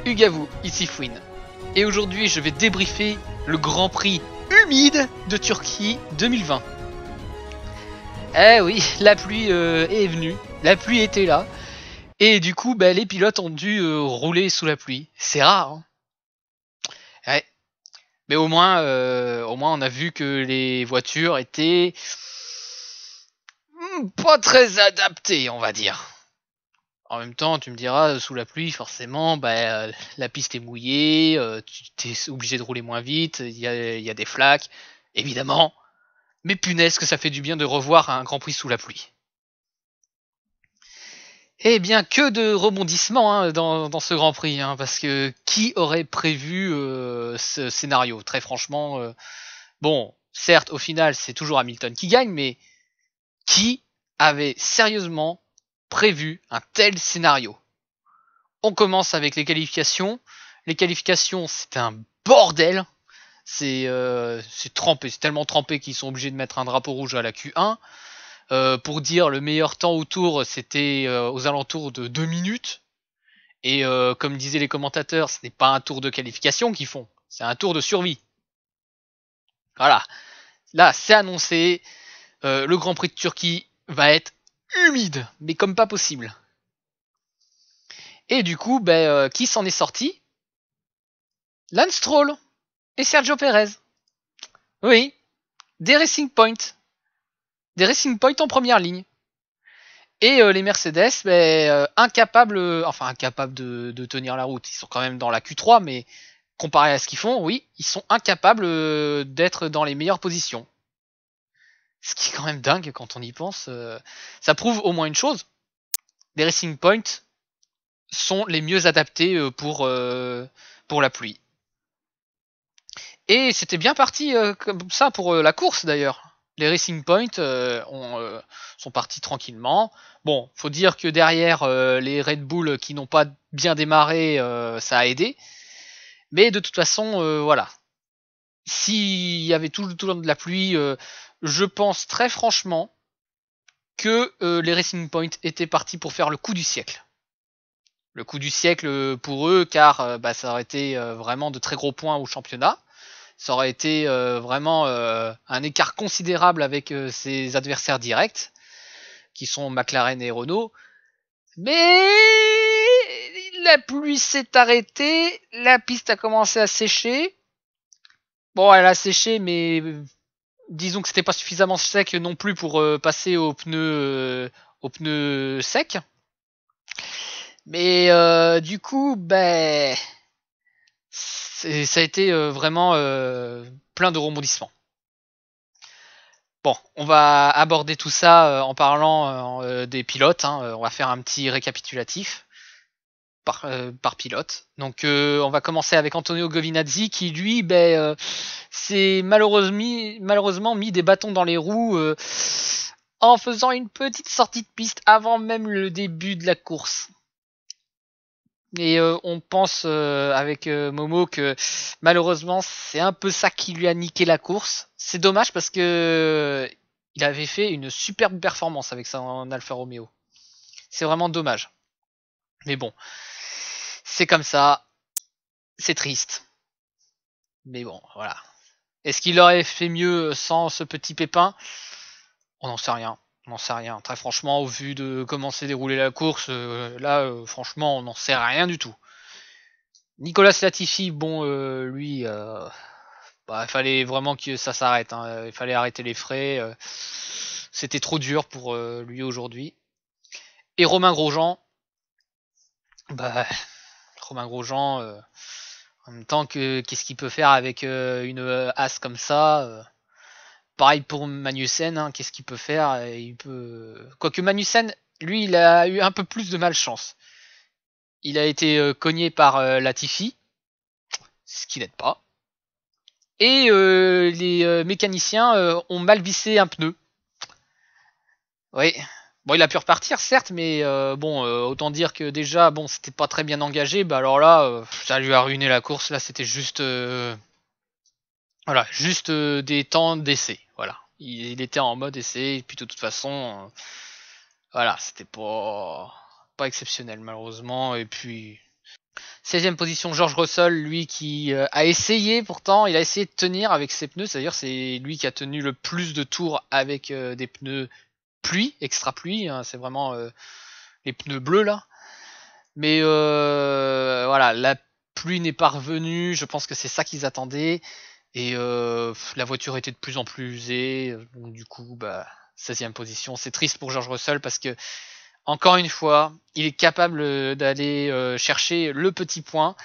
Hugues à vous, ici Fouine. Et aujourd'hui je vais débriefer le Grand Prix humide de Turquie 2020. Eh oui, la pluie est venue, la pluie était là, et du coup les pilotes ont dû rouler sous la pluie. C'est rare, hein. Ouais. Mais au moins on a vu que les voitures étaient pas très adaptées, on va dire. En même temps, tu me diras, sous la pluie, forcément, la piste est mouillée, tu es obligé de rouler moins vite, il y a des flaques, évidemment. Mais punaise que ça fait du bien de revoir un Grand Prix sous la pluie. Eh bien, que de rebondissements dans ce Grand Prix, parce que qui aurait prévu ce scénario? Très franchement, bon, certes, au final, c'est toujours Hamilton qui gagne, mais qui avait sérieusement prévu un tel scénario? On commence avec les qualifications. Les qualifications, c'est un bordel. C'est trempé, c'est tellement trempé qu'ils sont obligés de mettre un drapeau rouge à la Q1. Pour dire le meilleur temps au tour, c'était aux alentours de 2 minutes. Et comme disaient les commentateurs, ce n'est pas un tour de qualification qu'ils font, c'est un tour de survie. Voilà. Là, c'est annoncé. Le Grand Prix de Turquie va être humide, mais comme pas possible. Et du coup, qui s'en est sorti? Lance Stroll et Sergio Perez. Oui, des Racing Point. Des Racing Point en première ligne. Et les Mercedes, incapables de tenir la route. Ils sont quand même dans la Q3, mais comparé à ce qu'ils font, oui, ils sont incapables d'être dans les meilleures positions. Ce qui est quand même dingue quand on y pense. Ça prouve au moins une chose. Les Racing Point sont les mieux adaptés pour la pluie. Et c'était bien parti comme ça pour la course d'ailleurs. Les Racing Point sont partis tranquillement. Bon, faut dire que derrière les Red Bull qui n'ont pas bien démarré, ça a aidé. Mais de toute façon, voilà. S'il y avait tout le long de la pluie, je pense très franchement que les Racing Point étaient partis pour faire le coup du siècle. Le coup du siècle pour eux, car ça aurait été vraiment de très gros points au championnat. Ça aurait été vraiment un écart considérable avec ses adversaires directs, qui sont McLaren et Renault. Mais la pluie s'est arrêtée, la piste a commencé à sécher. Bon, elle a séché, mais disons que c'était pas suffisamment sec non plus pour passer aux pneus secs. Mais du coup, ça a été vraiment plein de rebondissements. Bon, on va aborder tout ça en parlant des pilotes. On va faire un petit récapitulatif par pilote. Donc on va commencer avec Antonio Giovinazzi qui lui s'est malheureusement mis des bâtons dans les roues en faisant une petite sortie de piste avant même le début de la course. Et on pense avec Momo que malheureusement c'est un peu ça qui lui a niqué la course. C'est dommage parce que il avait fait une superbe performance avec ça en Alfa Romeo. C'est vraiment dommage. Mais bon, c'est comme ça, c'est triste. Mais bon, voilà. Est-ce qu'il aurait fait mieux sans ce petit pépin? On n'en sait rien. On n'en sait rien. Très franchement, au vu de comment s'est déroulée la course, franchement, on n'en sait rien du tout. Nicolas Latifi, lui, il fallait vraiment que ça s'arrête. Il fallait arrêter les frais. C'était trop dur pour lui aujourd'hui. Et Romain Grosjean, Romain Grosjean, en même temps qu'est-ce qu'il peut faire avec une as comme ça? Pareil pour Magnussen, qu'est-ce qu'il peut faire? Quoique Magnussen, lui, il a eu un peu plus de malchance. Il a été cogné par Latifi, ce qui n'aide pas. Et les mécaniciens ont mal vissé un pneu. Oui. Bon, il a pu repartir, certes, mais autant dire que déjà, c'était pas très bien engagé. Alors là, ça lui a ruiné la course. Là, c'était juste, des temps d'essai. Voilà. Il était en mode essai, et puis de toute façon, c'était pas exceptionnel malheureusement. Et puis, 16e position, George Russell, lui qui a essayé pourtant, il a essayé de tenir avec ses pneus, c'est-à-dire c'est lui qui a tenu le plus de tours avec des pneus pluie, extra pluie, hein, c'est vraiment les pneus bleus là. Mais voilà, la pluie n'est pas revenue, je pense que c'est ça qu'ils attendaient. Et la voiture était de plus en plus usée, donc du coup, 16e position. C'est triste pour George Russell parce que, encore une fois, il est capable d'aller chercher le petit point,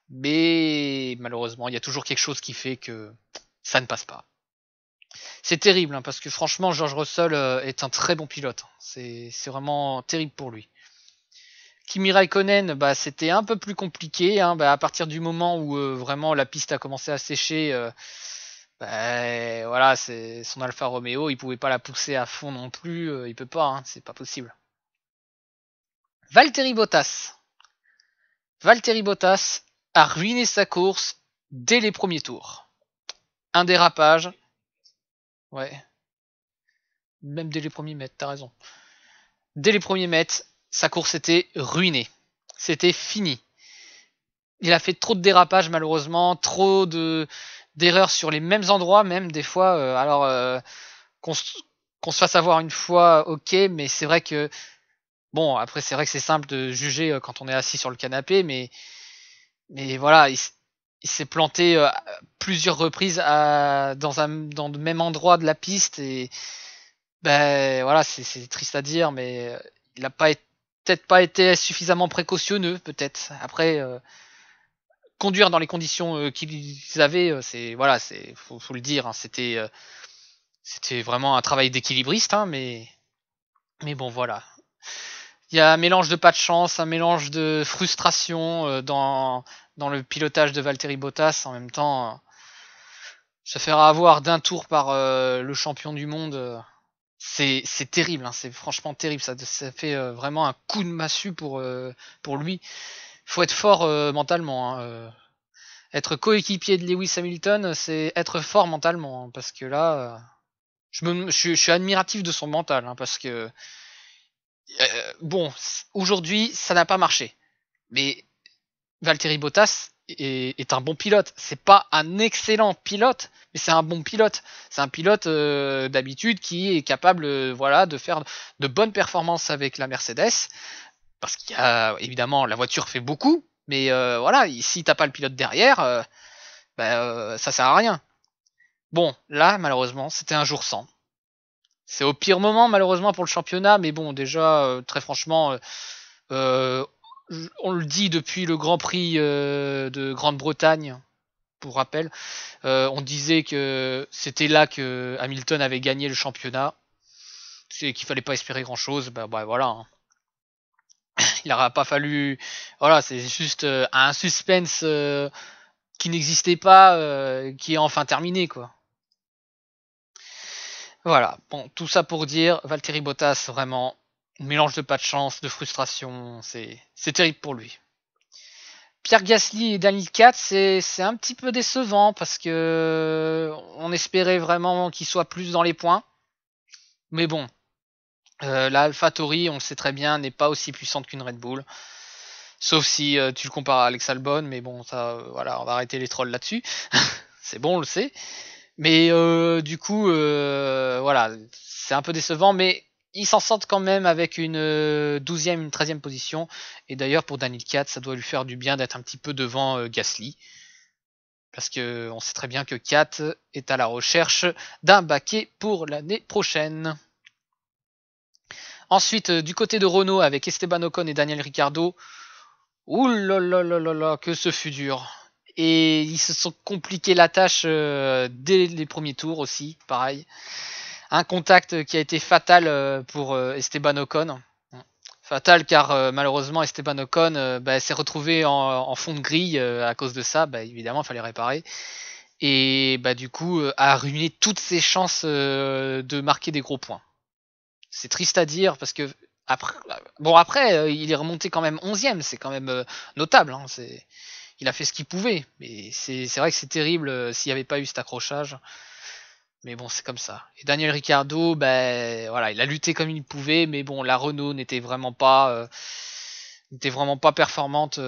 mais malheureusement, il y a toujours quelque chose qui fait que ça ne passe pas. C'est terrible, hein, parce que franchement, George Russell est un très bon pilote. C'est vraiment terrible pour lui. Kimi Raikkonen, c'était un peu plus compliqué, hein, à partir du moment où vraiment la piste a commencé à sécher. Voilà, c'est son Alfa Romeo, il pouvait pas la pousser à fond non plus, il peut pas, hein, c'est pas possible. Valtteri Bottas. Valtteri Bottas a ruiné sa course dès les premiers tours. Un dérapage. Ouais. Même dès les premiers mètres, t'as raison. Dès les premiers mètres, sa course était ruinée. C'était fini. Il a fait trop de dérapages malheureusement, trop d'erreurs sur les mêmes endroits même des fois. Alors qu'on se fasse avoir une fois, ok, mais c'est vrai que bon, après c'est vrai que c'est simple de juger quand on est assis sur le canapé, mais voilà, il s'est planté plusieurs reprises dans le même endroit de la piste et voilà, c'est triste à dire, mais il n'a peut-être pas été suffisamment précautionneux, peut-être. Après, conduire dans les conditions qu'ils avaient, faut le dire, hein, c'était vraiment un travail d'équilibriste, hein, mais bon, voilà. Il y a un mélange de pas de chance, un mélange de frustration dans le pilotage de Valtteri Bottas. En même temps, se faire avoir d'un tour par le champion du monde, c'est terrible, hein, c'est franchement terrible. Ça fait vraiment un coup de massue pour lui. Faut être fort mentalement. Hein, être coéquipier de Lewis Hamilton, c'est être fort mentalement, hein, parce que là, je suis admiratif de son mental, hein, parce que bon, aujourd'hui, ça n'a pas marché, mais Valtteri Bottas est un bon pilote. C'est pas un excellent pilote, mais c'est un bon pilote. C'est un pilote d'habitude qui est capable, de faire de bonnes performances avec la Mercedes, parce qu'il y a évidemment la voiture fait beaucoup, mais voilà, si t'as pas le pilote derrière, ça sert à rien. Bon, là, malheureusement, c'était un jour sans. C'est au pire moment, malheureusement, pour le championnat, mais bon, déjà, très franchement, on le dit depuis le Grand Prix de Grande-Bretagne, pour rappel, on disait que c'était là que Hamilton avait gagné le championnat, c'est qu'il fallait pas espérer grand-chose, voilà. Hein. Il n'aura pas fallu, voilà, c'est juste un suspense qui n'existait pas, qui est enfin terminé, quoi. Voilà, bon, tout ça pour dire, Valtteri Bottas, vraiment, mélange de pas de chance, de frustration, c'est terrible pour lui. Pierre Gasly et Daniel Katz, c'est un petit peu décevant parce que on espérait vraiment qu'il soit plus dans les points. Mais bon, la AlphaTauri, on le sait très bien, n'est pas aussi puissante qu'une Red Bull. Sauf si tu le compares à Alex Albon, mais bon, ça, voilà, on va arrêter les trolls là-dessus. C'est bon, on le sait. Mais du coup, voilà, c'est un peu décevant, mais ils s'en sortent quand même avec une 12e, une 13e position. Et d'ailleurs, pour Daniel Katz, ça doit lui faire du bien d'être un petit peu devant Gasly. Parce que on sait très bien que Katz est à la recherche d'un baquet pour l'année prochaine. Ensuite, du côté de Renault, avec Esteban Ocon et Daniel Ricciardo, ouh là là là là là, que ce fut dur. Et ils se sont compliqué la tâche dès les premiers tours aussi, pareil. Un contact qui a été fatal pour Esteban Ocon. Fatal car malheureusement Esteban Ocon s'est retrouvé en fond de grille à cause de ça. Évidemment, il fallait réparer. Et du coup, a ruiné toutes ses chances de marquer des gros points. C'est triste à dire parce que après, il est remonté quand même 11ème. C'est quand même notable. Hein, il a fait ce qu'il pouvait. Mais c'est vrai que c'est terrible s'il n'y avait pas eu cet accrochage. Mais bon, c'est comme ça. Et Daniel Ricciardo, voilà, il a lutté comme il pouvait, mais bon, la Renault n'était vraiment pas performante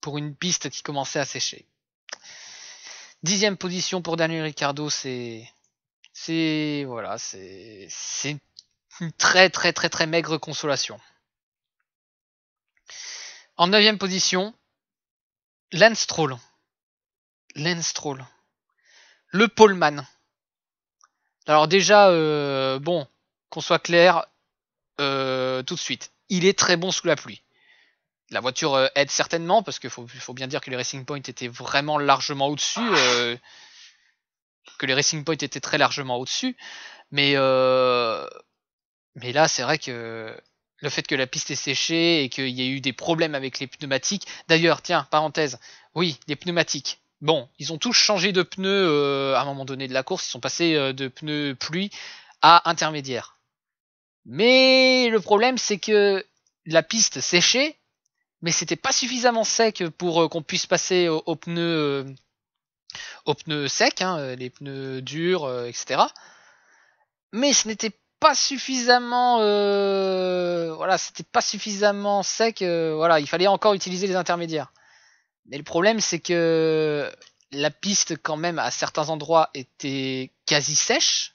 pour une piste qui commençait à sécher. 10e position pour Daniel Ricciardo, c'est voilà, c'est une très très très très maigre consolation. En 9e position, Lance Stroll. Le poleman. Alors déjà, bon, qu'on soit clair, tout de suite, il est très bon sous la pluie. La voiture aide certainement, parce qu'il faut bien dire que les Racing Point étaient vraiment largement au-dessus, très largement au-dessus, mais là c'est vrai que le fait que la piste est séchée et qu'il y ait eu des problèmes avec les pneumatiques. D'ailleurs, tiens, parenthèse, oui, les pneumatiques. Bon, ils ont tous changé de pneus à un moment donné de la course, ils sont passés de pneus pluie à intermédiaire. Mais le problème, c'est que la piste séchait, mais c'était pas suffisamment sec pour qu'on puisse passer aux pneus secs, hein, les pneus durs, etc. Mais ce n'était pas suffisamment, c'était pas suffisamment sec. Il fallait encore utiliser les intermédiaires. Mais le problème, c'est que la piste, quand même, à certains endroits, était quasi sèche.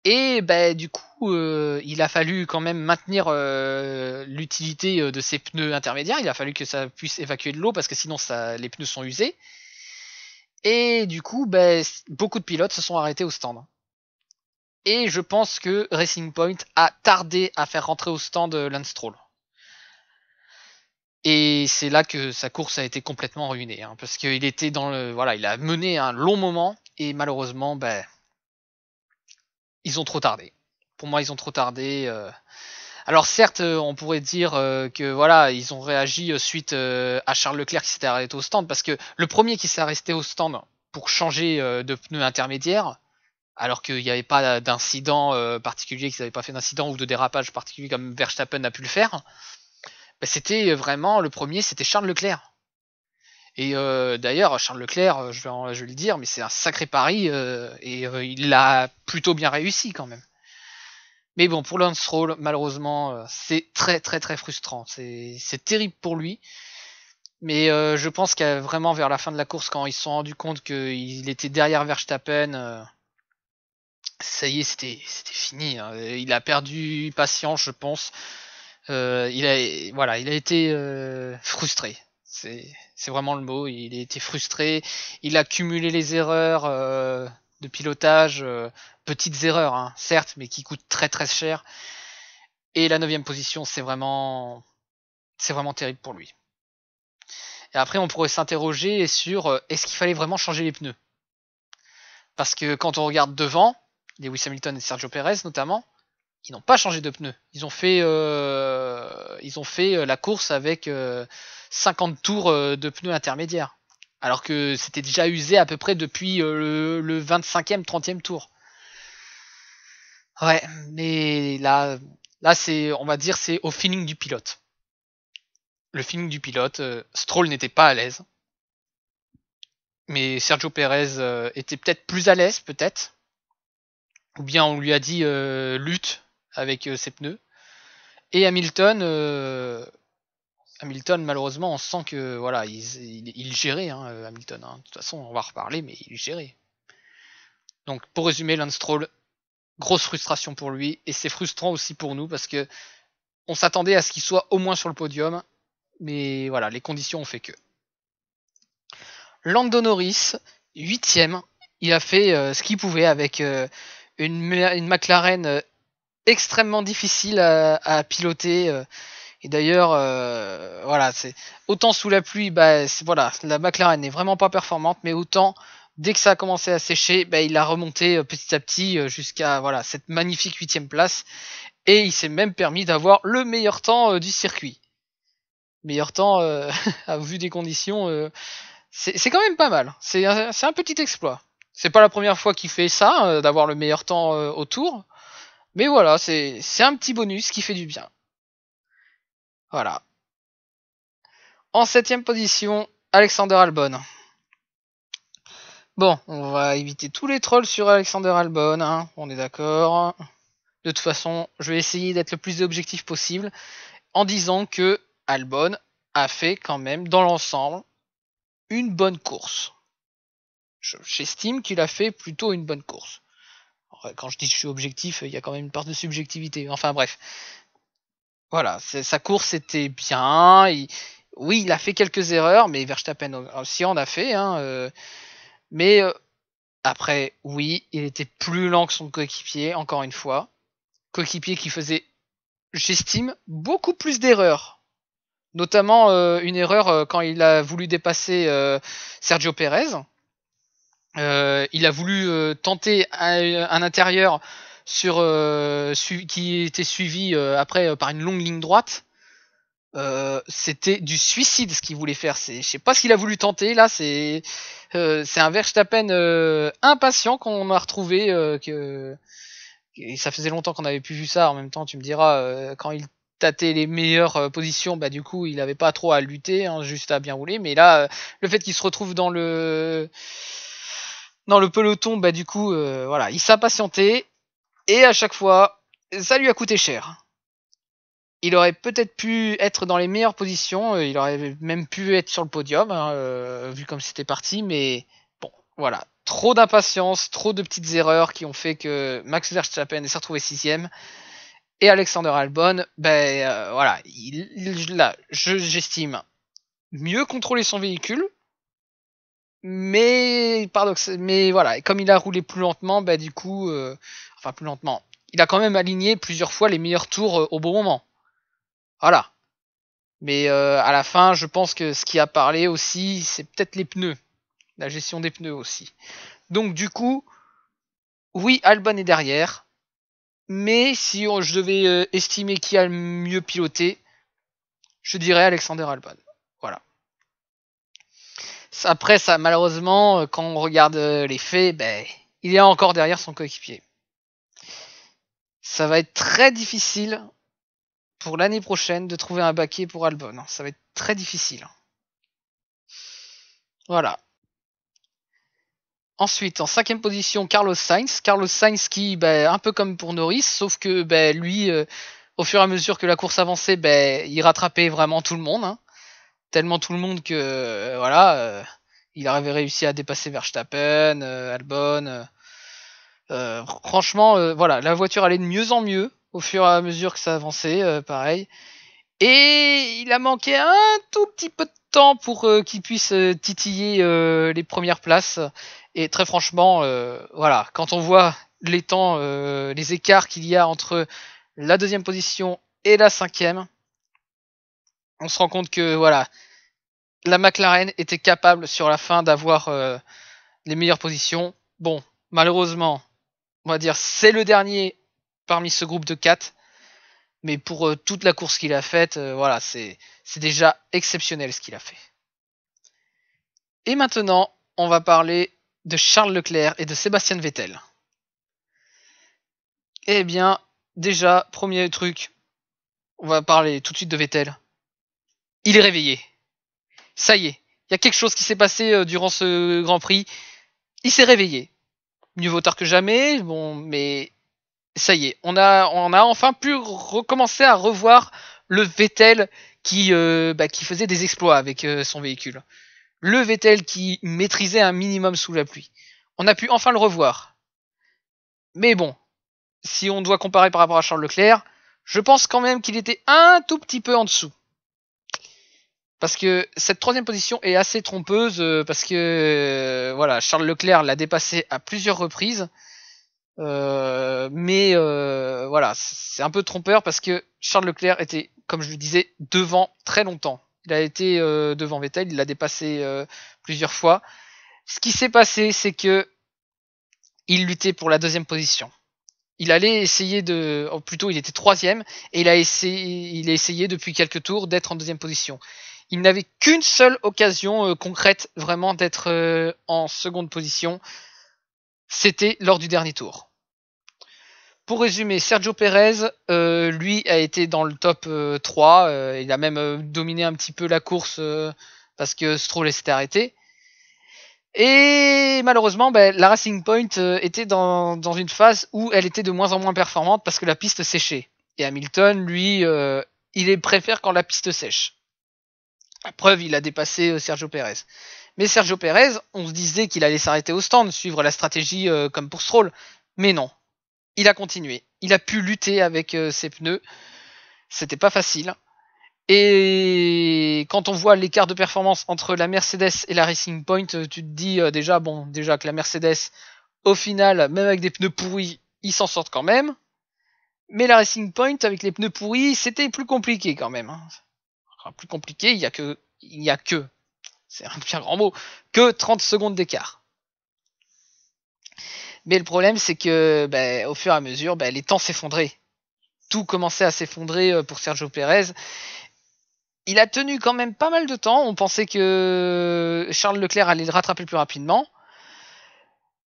Et du coup, il a fallu quand même maintenir l'utilité de ces pneus intermédiaires. Il a fallu que ça puisse évacuer de l'eau parce que sinon les pneus sont usés. Et du coup, beaucoup de pilotes se sont arrêtés au stand. Et je pense que Racing Point a tardé à faire rentrer au stand Lance Stroll. Et c'est là que sa course a été complètement ruinée, hein, parce qu'il était il a mené un long moment et malheureusement, ils ont trop tardé. Pour moi, ils ont trop tardé. Alors certes, on pourrait dire que voilà, ils ont réagi suite à Charles Leclerc qui s'était arrêté au stand, parce que le premier qui s'est arrêté au stand pour changer de pneus intermédiaires, alors qu'il n'y avait pas d'incident particulier, qu'ils n'avaient pas fait d'incident ou de dérapage particulier comme Verstappen a pu le faire, c'était vraiment le premier, c'était Charles Leclerc. Et d'ailleurs, Charles Leclerc, je vais le dire, mais c'est un sacré pari et il l'a plutôt bien réussi quand même. Mais bon, pour Lance Stroll, malheureusement, c'est très très très frustrant. C'est terrible pour lui. Mais je pense qu'à vraiment vers la fin de la course, quand ils se sont rendus compte qu'il était derrière Verstappen, ça y est, c'était fini. Hein. Il a perdu patience, je pense. Il a été frustré. C'est vraiment le mot. Il a été frustré. Il a cumulé les erreurs de pilotage, petites erreurs, hein, certes, mais qui coûtent très très cher. Et la 9e position, c'est vraiment terrible pour lui. Et après, on pourrait s'interroger sur est-ce qu'il fallait vraiment changer les pneus? Parce que quand on regarde devant, Lewis Hamilton et Sergio Perez notamment, ils n'ont pas changé de pneus. Ils ont fait la course avec 50 tours de pneus intermédiaires. Alors que c'était déjà usé à peu près depuis le 25e, 30e tour. Ouais, mais là c'est, on va dire, c'est au feeling du pilote. Le feeling du pilote, Stroll n'était pas à l'aise. Mais Sergio Perez était peut-être plus à l'aise, peut-être. Ou bien on lui a dit lutte avec ses pneus. Et Hamilton, malheureusement, on sent que voilà, il gérait, hein, Hamilton. Hein. De toute façon, on va reparler, mais il gérait. Donc, pour résumer, Lance Stroll, grosse frustration pour lui, et c'est frustrant aussi pour nous parce que on s'attendait à ce qu'il soit au moins sur le podium, mais voilà, les conditions ont fait que. Lando Norris, 8ème, il a fait ce qu'il pouvait avec une McLaren extrêmement difficile à piloter. Et d'ailleurs, voilà, c'est autant sous la pluie, voilà, la McLaren n'est vraiment pas performante, mais autant dès que ça a commencé à sécher, il a remonté petit à petit jusqu'à voilà cette magnifique 8ème place, et il s'est même permis d'avoir le meilleur temps du circuit. Meilleur temps à vu des conditions, c'est quand même pas mal. C'est un petit exploit. C'est pas la première fois qu'il fait ça, d'avoir le meilleur temps au tour, mais voilà, c'est un petit bonus qui fait du bien. Voilà. En 7ème position, Alexander Albon. Bon, on va éviter tous les trolls sur Alexander Albon, hein, on est d'accord. De toute façon, je vais essayer d'être le plus objectif possible en disant que Albon a fait quand même, dans l'ensemble, une bonne course. J'estime qu'il a fait plutôt une bonne course. Quand je dis que je suis objectif, il y a quand même une part de subjectivité. Enfin bref. Voilà, sa course était bien. Oui, il a fait quelques erreurs, mais Verstappen aussi en a fait. Mais après, oui, il était plus lent que son coéquipier, encore une fois. Coéquipier qui faisait, j'estime, beaucoup plus d'erreurs. Notamment une erreur quand il a voulu dépasser Sergio Pérez. Il a voulu tenter un intérieur qui était suivi après par une longue ligne droite. C'était du suicide ce qu'il voulait faire. Je sais pas ce qu'il a voulu tenter là. C'est un Verstappen impatient qu'on a retrouvé. Et ça faisait longtemps qu'on n'avait plus vu ça. En même temps, tu me diras quand il tâtait les meilleures positions, bah du coup il avait pas trop à lutter, juste à bien rouler. Mais là, le fait qu'il se retrouve dans le peloton, bah du coup voilà, il s'impatientait et à chaque fois ça lui a coûté cher. Il aurait peut-être pu être dans les meilleures positions, il aurait même pu être sur le podium, vu comme c'était parti, mais bon, voilà. Trop d'impatience, trop de petites erreurs qui ont fait que Max Verstappen s'est retrouvé 6ème. Et Alexander Albon, voilà, là, j'estime mieux contrôler son véhicule, mais voilà, et comme il a roulé plus lentement, du coup, enfin plus lentement, il a quand même aligné plusieurs fois les meilleurs tours au bon moment. Voilà. Mais à la fin, je pense que ce qui a parlé aussi, c'est peut-être les pneus. La gestion des pneus aussi. Donc du coup, oui, Albon est derrière. Mais si je devais estimer qui a le mieux piloté, je dirais Alexander Albon. Voilà. Après, ça, malheureusement, quand on regarde les faits, il est encore derrière son coéquipier. Ça va être très difficile pour l'année prochaine de trouver un baquet pour Albon. Ça va être très difficile. Voilà. Ensuite, en 5ème position, Carlos Sainz. Carlos Sainz qui, un peu comme pour Norris, sauf que lui, au fur et à mesure que la course avançait, il rattrapait vraiment tout le monde. Tellement tout le monde que, voilà, il avait réussi à dépasser Verstappen, Albon. Franchement, voilà, la voiture allait de mieux en mieux au fur et à mesure que ça avançait, pareil. Et il a manqué un tout petit peu de temps pour qu'il puisse titiller les premières places. Et très franchement, voilà, quand on voit les temps, les écarts qu'il y a entre la 2ème position et la 5ème, on se rend compte que voilà, la McLaren était capable sur la fin d'avoir les meilleures positions. Bon, malheureusement, on va dire c'est le dernier parmi ce groupe de 4. Mais pour toute la course qu'il a faite, voilà, c'est déjà exceptionnel ce qu'il a fait. Et maintenant, on va parler de Charles Leclerc et de Sébastien Vettel. Eh bien, déjà, premier truc, on va parler tout de suite de Vettel. Il est réveillé. Ça y est, il y a quelque chose qui s'est passé durant ce Grand Prix. Il s'est réveillé. Mieux vaut tard que jamais, bon, mais ça y est, on a enfin pu recommencer à revoir le Vettel qui faisait des exploits avec son véhicule. Le Vettel qui maîtrisait un minimum sous la pluie. On a pu enfin le revoir. Mais bon, si on doit comparer par rapport à Charles Leclerc, je pense quand même qu'il était un tout petit peu en dessous. Parce que cette 3ème position est assez trompeuse, parce que voilà, Charles Leclerc l'a dépassé à plusieurs reprises. Mais voilà, c'est un peu trompeur parce que Charles Leclerc était, comme je le disais, devant très longtemps. Il a été devant Vettel, il l'a dépassé plusieurs fois. Ce qui s'est passé, c'est que il luttait pour la 2ème position. Il allait essayer plutôt il était 3ème et il a essayé depuis quelques tours d'être en 2ème position. Il n'avait qu'une seule occasion concrète vraiment d'être en 2ème position. C'était lors du dernier tour. Pour résumer, Sergio Pérez, lui, a été dans le top 3. Il a même dominé un petit peu la course parce que Stroll s'était arrêté. Et malheureusement, la Racing Point était dans une phase où elle était de moins en moins performante parce que la piste séchait. Et Hamilton, lui, il préfère quand la piste sèche. La preuve, il a dépassé Sergio Pérez. Mais Sergio Pérez, on se disait qu'il allait s'arrêter au stand, suivre la stratégie comme pour Stroll. Mais non, il a continué. Il a pu lutter avec ses pneus. C'était pas facile. Et quand on voit l'écart de performance entre la Mercedes et la Racing Point, tu te dis déjà que la Mercedes, au final, même avec des pneus pourris, ils s'en sortent quand même. Mais la Racing Point, avec les pneus pourris, c'était plus compliqué quand même. Enfin, plus compliqué, il y a que, c'est un bien grand mot, que 30 secondes d'écart. Mais le problème, c'est que au fur et à mesure, les temps s'effondraient. Tout commençait à s'effondrer pour Sergio Pérez. Il a tenu quand même pas mal de temps. On pensait que Charles Leclerc allait le rattraper plus rapidement.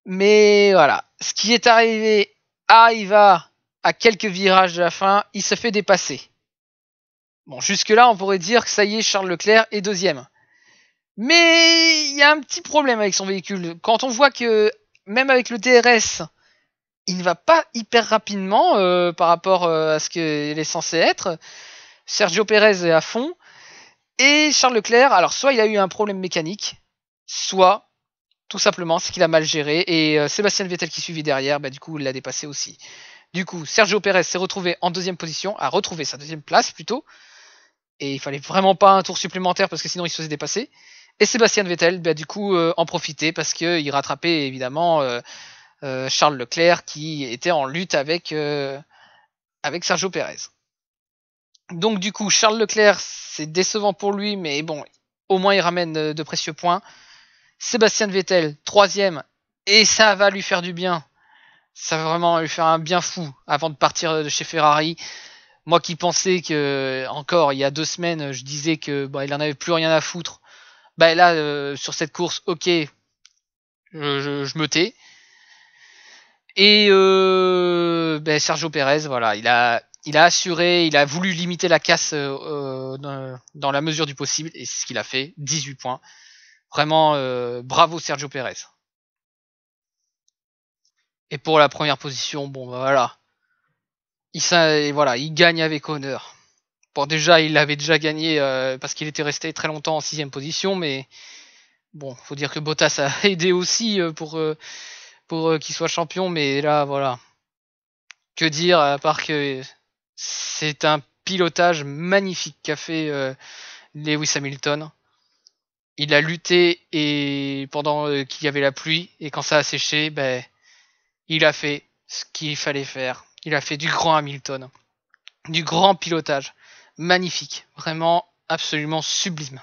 Mais voilà, ce qui est arrivé arriva à quelques virages de la fin. Il se fait dépasser. Bon, jusque-là, on pourrait dire que ça y est, Charles Leclerc est deuxième. Mais il y a un petit problème avec son véhicule. Quand on voit que même avec le DRS, il ne va pas hyper rapidement par rapport à ce qu'il est censé être. Sergio Pérez est à fond. Et Charles Leclerc, alors soit il a eu un problème mécanique, soit tout simplement c'est qu'il a mal géré. Et Sébastien Vettel qui suivit derrière, du coup il l'a dépassé aussi. Du coup, Sergio Pérez s'est retrouvé en deuxième position, a retrouvé sa deuxième place plutôt. Et il fallait vraiment pas un tour supplémentaire parce que sinon il se faisait dépasser. Et Sébastien Vettel, du coup, en profitait parce qu'il rattrapait évidemment Charles Leclerc qui était en lutte avec Sergio Pérez. Donc du coup, Charles Leclerc, c'est décevant pour lui, mais bon, au moins il ramène de précieux points. Sébastien Vettel, troisième, et ça va lui faire du bien. Ça va vraiment lui faire un bien fou avant de partir de chez Ferrari. Moi qui pensais que, encore il y a 2 semaines, je disais que il en avait plus rien à foutre. Là, sur cette course, ok, je me tais. Et Sergio Pérez, voilà, il a assuré, il a voulu limiter la casse dans la mesure du possible, et c'est ce qu'il a fait, 18 points. Vraiment, bravo Sergio Pérez. Et pour la première position, voilà. Il gagne avec honneur. Bon, déjà, il avait déjà gagné parce qu'il était resté très longtemps en 6ème position, mais bon, faut dire que Bottas a aidé aussi pour qu'il soit champion, mais là, voilà. Que dire, à part que c'est un pilotage magnifique qu'a fait Lewis Hamilton. Il a lutté et pendant qu'il y avait la pluie, et quand ça a séché, il a fait ce qu'il fallait faire. Il a fait du grand Hamilton. Du grand pilotage. Magnifique. Vraiment, absolument sublime.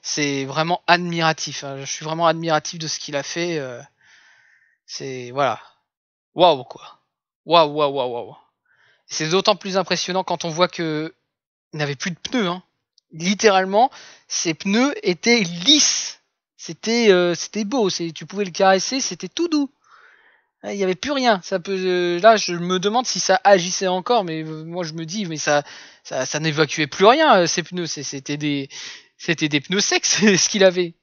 C'est vraiment admiratif. Hein. Je suis vraiment admiratif de ce qu'il a fait. C'est... Voilà. Waouh, quoi. Waouh, waouh, waouh, waouh. C'est d'autant plus impressionnant quand on voit que il n'avait plus de pneus. Hein. Littéralement, ses pneus étaient lisses. C'était beau. Tu pouvais le caresser, c'était tout doux. Il n'y avait plus rien. Là, je me demande si ça agissait encore, mais moi je me dis, mais ça n'évacuait plus rien. Ces pneus, c'était des pneus secs, c'est ce qu'il avait.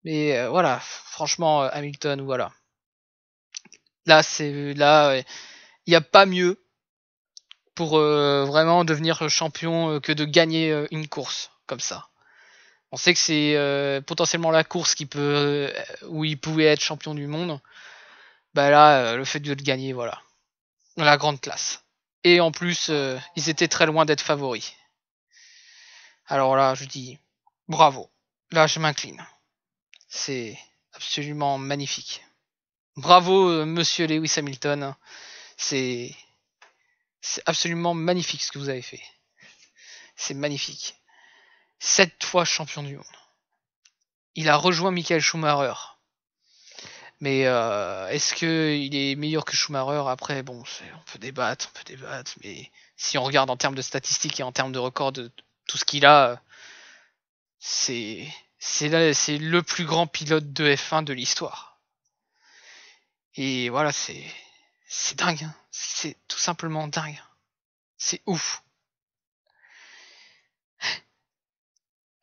Mais voilà, franchement, Hamilton, voilà. Là, il n'y a pas mieux pour vraiment devenir champion que de gagner une course comme ça. On sait que c'est potentiellement la course où il pouvait être champion du monde. Là, le fait de le gagner, voilà. La grande classe. Et en plus, ils étaient très loin d'être favoris. Alors là, je dis bravo. Là, je m'incline. C'est absolument magnifique. Bravo, monsieur Lewis Hamilton. C'est absolument magnifique ce que vous avez fait. C'est magnifique. 7 fois champion du monde. Il a rejoint Michael Schumacher. Mais est-ce qu'il est meilleur que Schumacher? Après, bon, on peut débattre, mais si on regarde en termes de statistiques et en termes de records de tout ce qu'il a, c'est le plus grand pilote de F1 de l'histoire. Et voilà, c'est dingue. Hein. C'est tout simplement dingue. C'est ouf.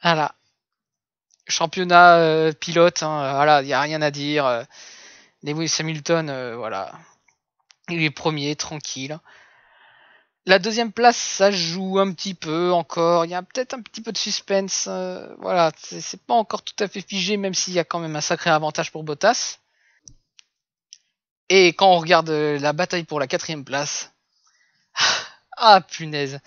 Voilà. Championnat pilote, hein, voilà, il n'y a rien à dire. Lewis Hamilton, voilà. Il est premier, tranquille. La deuxième place, ça joue un petit peu encore. Il y a peut-être un petit peu de suspense. Voilà, c'est pas encore tout à fait figé, même s'il y a quand même un sacré avantage pour Bottas. Et quand on regarde la bataille pour la quatrième place, ah punaise.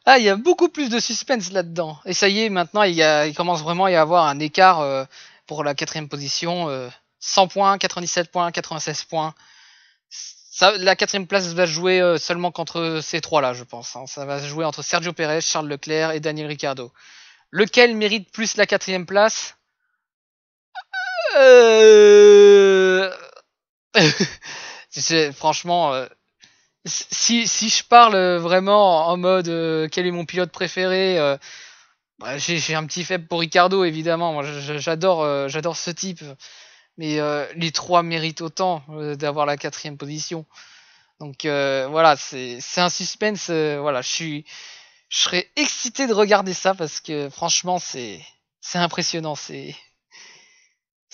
Ah, il y a beaucoup plus de suspense là-dedans. Et ça y est, maintenant, il commence vraiment à y avoir un écart pour la quatrième position. 100 points, 97 points, 96 points. Ça, la quatrième place va jouer seulement contre ces trois-là, je pense. Hein. Ça va se jouer entre Sergio Perez, Charles Leclerc et Daniel Ricciardo. Lequel mérite plus la quatrième place euh... Franchement, si je parle vraiment en mode quel est mon pilote préféré, bah, j'ai un petit faible pour Ricciardo évidemment. Moi, j'adore ce type, mais les trois méritent autant d'avoir la quatrième position. Donc voilà, c'est un suspense. Voilà, je serais excité de regarder ça parce que franchement c'est impressionnant.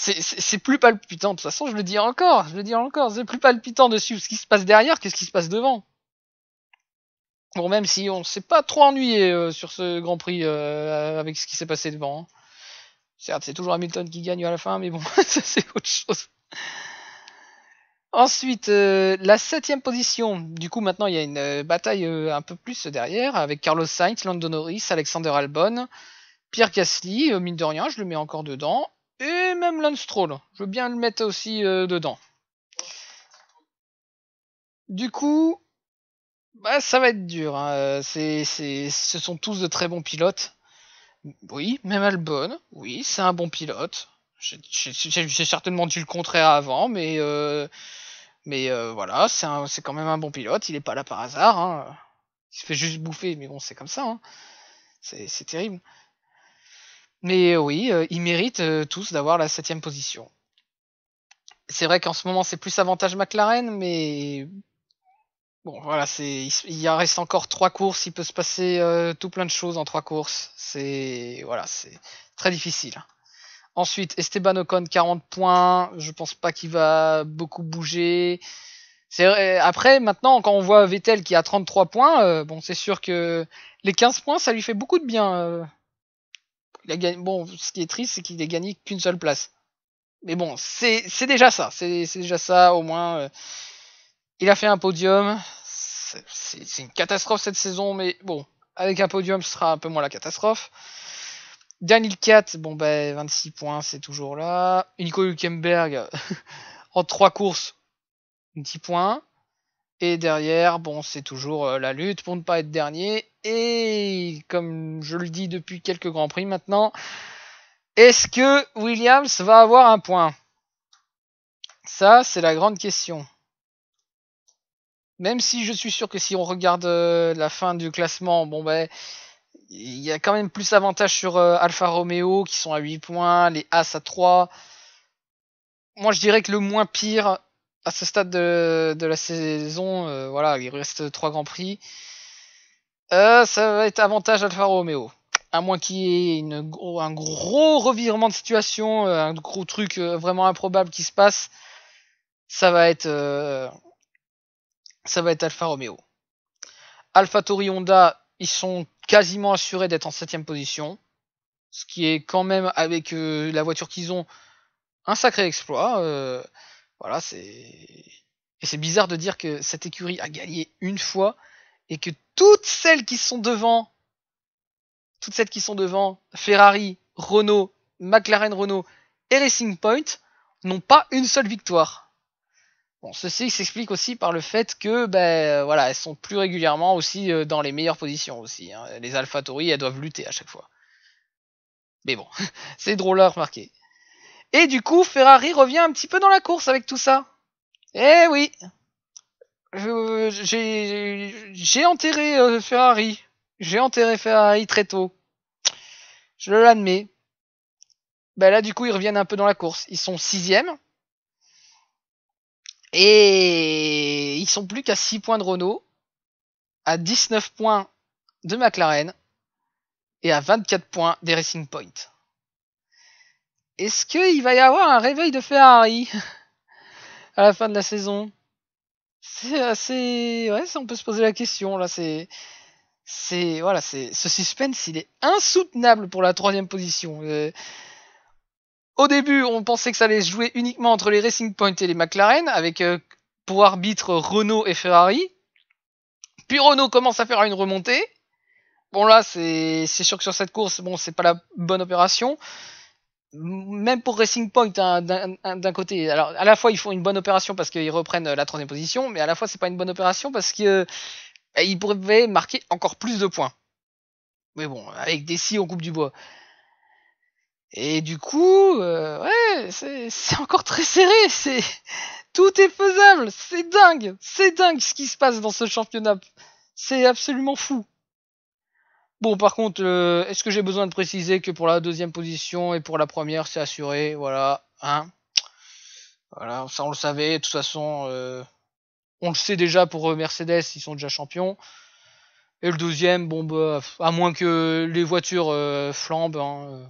C'est plus palpitant. De toute façon, je le dis encore, c'est plus palpitant de suivre ce qui se passe derrière que ce qui se passe devant. Bon, même si on s'est pas trop ennuyé sur ce Grand Prix avec ce qui s'est passé devant. Hein. Certes, c'est toujours Hamilton qui gagne à la fin, mais bon, ça c'est autre chose. Ensuite, la 7ème position. Du coup, maintenant, il y a une bataille un peu plus derrière, avec Carlos Sainz, Lando Norris, Alexander Albon, Pierre Gasly, mine de rien, je le mets encore dedans, et même Lance Stroll. Je veux bien le mettre aussi dedans. Du coup, bah, ça va être dur. Hein. Ce sont tous de très bons pilotes. Oui, même Albon, oui, c'est un bon pilote. J'ai certainement dit le contraire avant, mais voilà, c'est quand même un bon pilote. Il est pas là par hasard. Hein. Il se fait juste bouffer, mais bon, c'est comme ça. Hein. C'est terrible. Mais oui, ils méritent tous d'avoir la 7ème position. C'est vrai qu'en ce moment, c'est plus avantage McLaren, mais bon, voilà, il reste encore 3 courses. Il peut se passer tout plein de choses en 3 courses. C'est très difficile. Ensuite, Esteban Ocon, 40 points. Je pense pas qu'il va beaucoup bouger. C'est vrai, après, maintenant, quand on voit Vettel qui a 33 points, bon, c'est sûr que les 15 points, ça lui fait beaucoup de bien. Il a gagné, bon, ce qui est triste, c'est qu'il ait gagné qu'une seule place. Mais bon, c'est déjà ça. C'est déjà ça, au moins. Il a fait un podium. C'est une catastrophe cette saison, mais bon, avec un podium, ce sera un peu moins la catastrophe. Daniel 4, bon ben 26 points, c'est toujours là. Nico Hülkenberg, en 3 courses, 10 points. Et derrière, bon, c'est toujours la lutte pour ne pas être dernier. Et comme je le dis depuis quelques Grands Prix maintenant, est-ce que Williams va avoir un point? Ça, c'est la grande question. Même si je suis sûr que si on regarde la fin du classement, bon ben, il y a quand même plus avantage sur Alfa Romeo qui sont à 8 points, les As à 3. Moi, je dirais que le moins pire à ce stade de la saison, voilà, il reste 3 Grands Prix. Ça va être avantage Alfa Romeo. À moins qu'il y ait un gros revirement de situation, un gros truc vraiment improbable qui se passe, ça va être Alfa Romeo. AlphaTauri Honda, ils sont quasiment assurés d'être en 7ème position. Ce qui est quand même, avec la voiture qu'ils ont, un sacré exploit. Voilà, et c'est bizarre de dire que cette écurie a gagné une fois et que toutes celles qui sont devant, Ferrari, Renault, McLaren Renault et Racing Point, n'ont pas une seule victoire. Bon, ceci s'explique aussi par le fait que, voilà, elles sont plus régulièrement aussi dans les meilleures positions aussi. Hein. Les AlphaTauri, elles doivent lutter à chaque fois. Mais bon, c'est drôle à remarquer. Et du coup, Ferrari revient un petit peu dans la course avec tout ça. Eh oui, j'ai enterré Ferrari. J'ai enterré Ferrari très tôt. Je l'admets. Là, du coup, ils reviennent un peu dans la course. Ils sont 6ème. Et ils sont plus qu'à 6 points de Renault, à 19 points de McLaren et à 24 points des Racing Point. Est-ce qu'il va y avoir un réveil de Ferrari à la fin de la saison? C'est assez... Ouais, on peut se poser la question, là, voilà, ce suspense, il est insoutenable pour la 3ème position. Au début, on pensait que ça allait se jouer uniquement entre les Racing Point et les McLaren, avec pour arbitre Renault et Ferrari. Puis Renault commence à faire une remontée. Bon là, c'est sûr que sur cette course, bon, c'est pas la bonne opération. Même pour Racing Point, hein, d'un côté, alors à la fois ils font une bonne opération parce qu'ils reprennent la 3ème position, mais à la fois c'est pas une bonne opération parce que ils pourraient marquer encore plus de points. Mais bon, avec des scies on coupe du bois. Et du coup, ouais, c'est encore très serré. Tout est faisable. C'est dingue ce qui se passe dans ce championnat. C'est absolument fou. Bon, par contre, est-ce que j'ai besoin de préciser que pour la 2ème position et pour la 1ère, c'est assuré, voilà, hein. Voilà, ça on le savait. De toute façon, on le sait déjà pour Mercedes, ils sont déjà champions. Et le 2ème, bon bah, à moins que les voitures flambent, hein,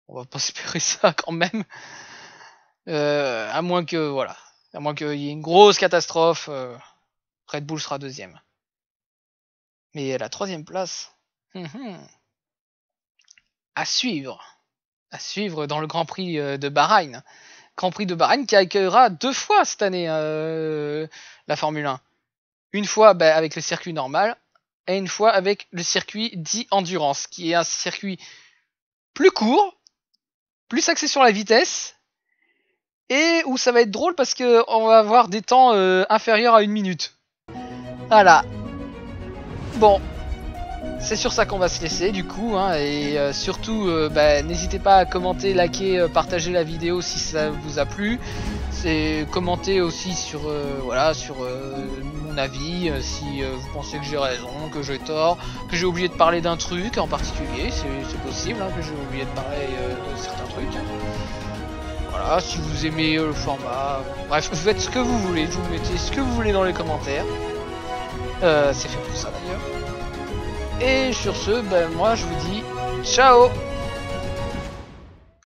on va pas espérer ça quand même. À moins que voilà, à moins qu'il y ait une grosse catastrophe, Red Bull sera 2ème. Mais la 3ème place, à suivre dans le Grand Prix de Bahreïn. Grand Prix de Bahreïn qui accueillera 2 fois cette année la Formule 1. Une fois avec le circuit normal et une fois avec le circuit dit endurance, qui est un circuit plus court, plus axé sur la vitesse, et où ça va être drôle parce que on va avoir des temps inférieurs à 1 minute. Voilà. Bon, c'est sur ça qu'on va se laisser du coup, hein, et surtout n'hésitez pas à commenter, liker, partager la vidéo si ça vous a plu. C'est commenter aussi sur mon avis, si vous pensez que j'ai raison, que j'ai tort, que j'ai oublié de parler d'un truc en particulier, c'est possible, hein, que j'ai oublié de parler de certains trucs. Voilà, si vous aimez le format, bref, vous faites ce que vous voulez, vous mettez ce que vous voulez dans les commentaires. C'est fait pour ça d'ailleurs. Et sur ce, moi je vous dis ciao.